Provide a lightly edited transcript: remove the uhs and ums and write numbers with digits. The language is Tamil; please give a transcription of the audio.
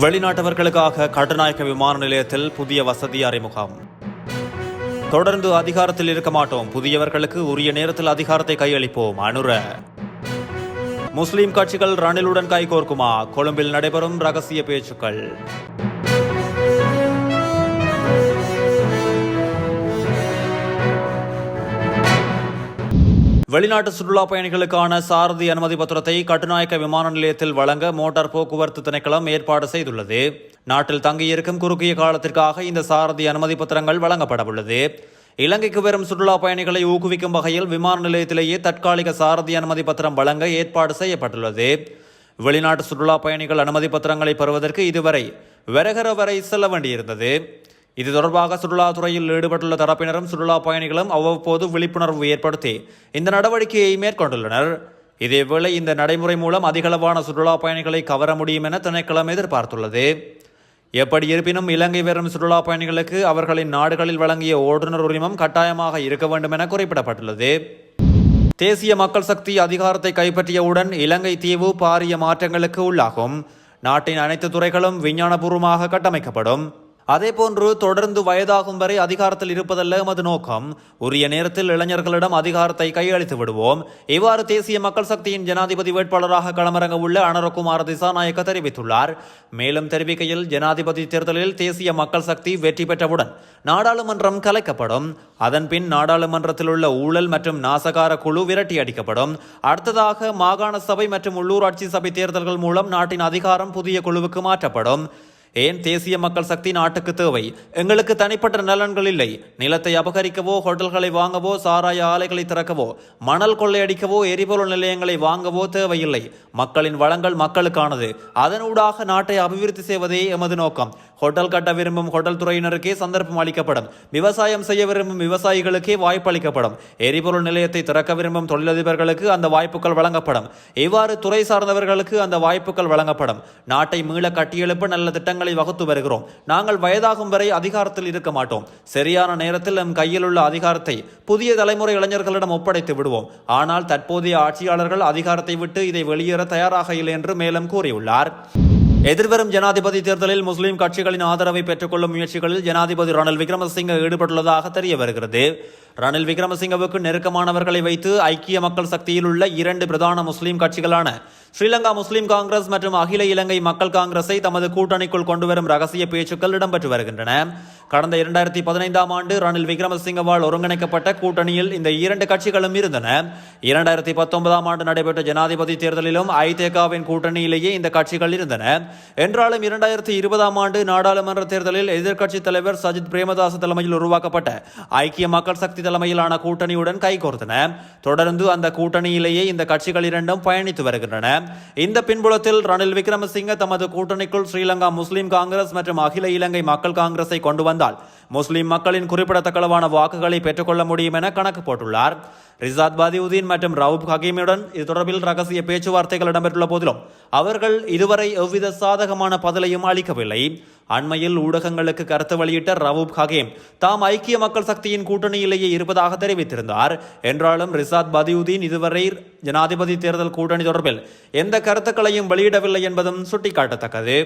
வெளிநாட்டவர்களுக்காக கட்டுநாயக்க விமான நிலையத்தில் புதிய வசதி அறிமுகம். தொடர்ந்து அதிகாரத்தில் இருக்க மாட்டோம், புதியவர்களுக்கு உரிய நேரத்தில் அதிகாரத்தை கையளிப்போம். அனுர. முஸ்லிம் கட்சிகள் ரணிலுடன் கைகோர்க்குமா? கொழும்பில் நடைபெறும் ரகசிய பேச்சுக்கள். வெளிநாட்டு சுற்றுலா பயணிகளுக்கான சாரதி அனுமதி பத்திரத்தை கட்டுநாயக்க விமான நிலையத்தில் வழங்க மோட்டார் போக்குவரத்து திணைக்களம் ஏற்பாடு செய்துள்ளது. நாட்டில் தங்கியிருக்கும் குறுகிய காலத்திற்காக இந்த சாரதி அனுமதி பத்திரங்கள் வழங்கப்படவுள்ளது. இலங்கைக்கு வரும் சுற்றுலா பயணிகளை ஊக்குவிக்கும் வகையில் விமான நிலையத்திலேயே தற்காலிக சாரதி அனுமதி பத்திரம் வழங்க ஏற்பாடு செய்யப்பட்டுள்ளது. வெளிநாட்டு சுற்றுலா பயணிகள் அனுமதி பத்திரங்களை பெறுவதற்கு இதுவரை வெரகர வரை செல்ல வேண்டியிருந்தது. இது தொடர்பாக சுற்றுலாத்துறையில் ஈடுபட்டுள்ள தரப்பினரும் சுற்றுலா பயணிகளும் அவ்வப்போது விழிப்புணர்வு ஏற்படுத்தி இந்த நடவடிக்கையை மேற்கொண்டுள்ளனர். இதேவேளை இந்த நடைமுறை மூலம் அதிகளவான சுற்றுலா பயணிகளை கவர முடியும் என திணைக்களம் எதிர்பார்த்துள்ளது. எப்படி இருப்பினும் இலங்கை வரும் சுற்றுலா பயணிகளுக்கு அவர்களின் நாடுகளில் வழங்கிய ஓட்டுநர் உரிமம் கட்டாயமாக இருக்க வேண்டும் என குறிப்பிடப்பட்டுள்ளது. தேசிய மக்கள் சக்தி அதிகாரத்தை கைப்பற்றியவுடன் இலங்கை தீவு பாரிய மாற்றங்களுக்கு உள்ளாகும். நாட்டின் அனைத்து துறைகளும் விஞ்ஞானபூர்வமாக கட்டமைக்கப்படும். அதேபோன்று தொடர்ந்து வயதாகும் வரை அதிகாரத்தில் இருப்பதல்ல எமது நோக்கம். உரிய நேரத்தில் இளைஞர்களிடம் அதிகாரத்தை கையளித்து விடுவோம். இவ்வாறு தேசிய மக்கள் சக்தியின் ஜனாதிபதி வேட்பாளராக களமிறங்க உள்ள அனுரகுமார திசாநாயக்க தெரிவித்துள்ளார். மேலும் தெரிவிக்கையில், ஜனாதிபதி தேர்தலில் தேசிய மக்கள் சக்தி வெற்றி பெற்றவுடன் நாடாளுமன்றம் கலைக்கப்படும். அதன்பின் நாடாளுமன்றத்தில் உள்ள ஊழல் மற்றும் நாசகார குழு விரட்டி அடிக்கப்படும். அடுத்ததாக மாகாண சபை மற்றும் உள்ளூராட்சி சபை தேர்தல்கள் மூலம் நாட்டின் அதிகாரம் புதிய குழுவுக்கு மாற்றப்படும். ஏன் தேசிய மக்கள் சக்தி நாட்டுக்கு தேவை? எங்களுக்கு தனிப்பட்ட நலன்கள் இல்லை. நிலத்தை அபகரிக்கவோ, ஹோட்டல்களை வாங்கவோ, சாராய ஆலைகளை திறக்கவோ, மணல் கொள்ளையடிக்கவோ, எரிபொருள் நிலையங்களை வாங்கவோ தேவையில்லை. மக்களின் வளங்கள் மக்களுக்கானது. அதனூடாக நாட்டை அபிவிருத்தி செய்வதே எமது நோக்கம். ஹோட்டல் கட்ட விரும்பும் ஹோட்டல் துறையினருக்கே சந்தர்ப்பம் அளிக்கப்படும். விவசாயம் செய்ய விரும்பும் விவசாயிகளுக்கே வாய்ப்பு அளிக்கப்படும். எரிபொருள் நிலையத்தை திறக்க விரும்பும் தொழிலதிபர்களுக்கு அந்த வாய்ப்புகள் வழங்கப்படும். இவ்வாறு துறை சார்ந்தவர்களுக்கு அந்த வாய்ப்புகள் வழங்கப்படும். நாட்டை மீள கட்டியெழுப்ப நல்ல திட்டங்களை வகுத்து வருகிறோம். நாங்கள் வயதாகும் வரை அதிகாரத்தில் இருக்க மாட்டோம். சரியான நேரத்தில் நம் கையில் உள்ள அதிகாரத்தை புதிய தலைமுறை இளைஞர்களிடம் ஒப்படைத்து விடுவோம். ஆனால் தற்போதைய ஆட்சியாளர்கள் அதிகாரத்தை விட்டு இதை வெளியேற தயாராக இல்லை என்று மேலும் கூறியுள்ளார். எதிர்வரும் ஜனாதிபதி தேர்தலில் முஸ்லிம் கட்சிகளின் ஆதரவை பெற்றுக்கொள்ளும் முயற்சிகளில் ஜனாதிபதி ரணில் விக்ரமசிங்க ஈடுபட்டுள்ளதாக தெரிய வருகிறது. ரணில் விக்ரமசிங்கவுக்கு நெருக்கமானவர்களை வைத்து ஐக்கிய மக்கள் சக்தியில் உள்ள இரண்டு பிரதான முஸ்லிம் கட்சிகளான ஸ்ரீலங்கா முஸ்லிம் காங்கிரஸ் மற்றும் அகில இலங்கை மக்கள் காங்கிரஸை தமது கூட்டணிக்குள் கொண்டுவரும் ரகசிய பேச்சுக்கள் இடம்பெற்று வருகின்றன. கடந்த 2015ஆம் ஆண்டு ரணில் விக்ரமசிங்கவால் ஒருங்கிணைக்கப்பட்ட கூட்டணியில் இந்த இரண்டு கட்சிகளும் இருந்தன. 2019ஆம் ஆண்டு நடைபெற்ற ஜனாதிபதி தேர்தலிலும் ஐதேகாவின் கூட்டணியிலேயே இந்த கட்சிகள் இருந்தன. என்றாலும் 2020ஆம் ஆண்டு நாடாளுமன்ற தேர்தலில் எதிர்க்கட்சி தலைவர் சஜித் பிரேமதாச தலைமையில் உருவாக்கப்பட்ட ஐக்கிய மக்கள் சக்தி தலைமையிலான கூட்டணியுடன் கைகோர்த்தன. தொடர்ந்து அந்த கூட்டணியிலேயே இந்த கட்சிகள் இரண்டும் பயணித்து வருகின்றன. இந்த பின்புலத்தில் ரணில் விக்ரமசிங்க தமது கூட்டணிக்குள் ஸ்ரீலங்கா முஸ்லிம் காங்கிரஸ் மற்றும் அகில இலங்கை மக்கள் காங்கிரஸை கொண்டு வந்தால் முஸ்லிம் மக்களின் குறிப்பிடத்தக்களவான வாக்குகளை பெற்றுக்கொள்ள முடியும் என கணக்கு போட்டுள்ளார். ரிசாத் பதியுதீன் மற்றும் ரவுப் ஹக்கீமுடன் இது தொடர்பில் ரகசிய பேச்சுவார்த்தைகள் இடம்பெற்றுள்ள போதிலும் அவர்கள் இதுவரை எவ்வித சாதகமான பதிலையும் அளிக்கவில்லை. அண்மையில் ஊடகங்களுக்கு கருத்து வெளியிட்ட ரவுப் ஹக்கீம் தாம் ஐக்கிய மக்கள் சக்தியின் கூட்டணியிலேயே இருப்பதாக தெரிவித்திருந்தார். என்றாலும் ரிசாத் பதியுதீன் இதுவரை ஜனாதிபதி தேர்தல் கூட்டணி தொடர்பில் எந்த கருத்துக்களையும் வெளியிடவில்லை என்பதும் சுட்டிக்காட்டத்தக்கது.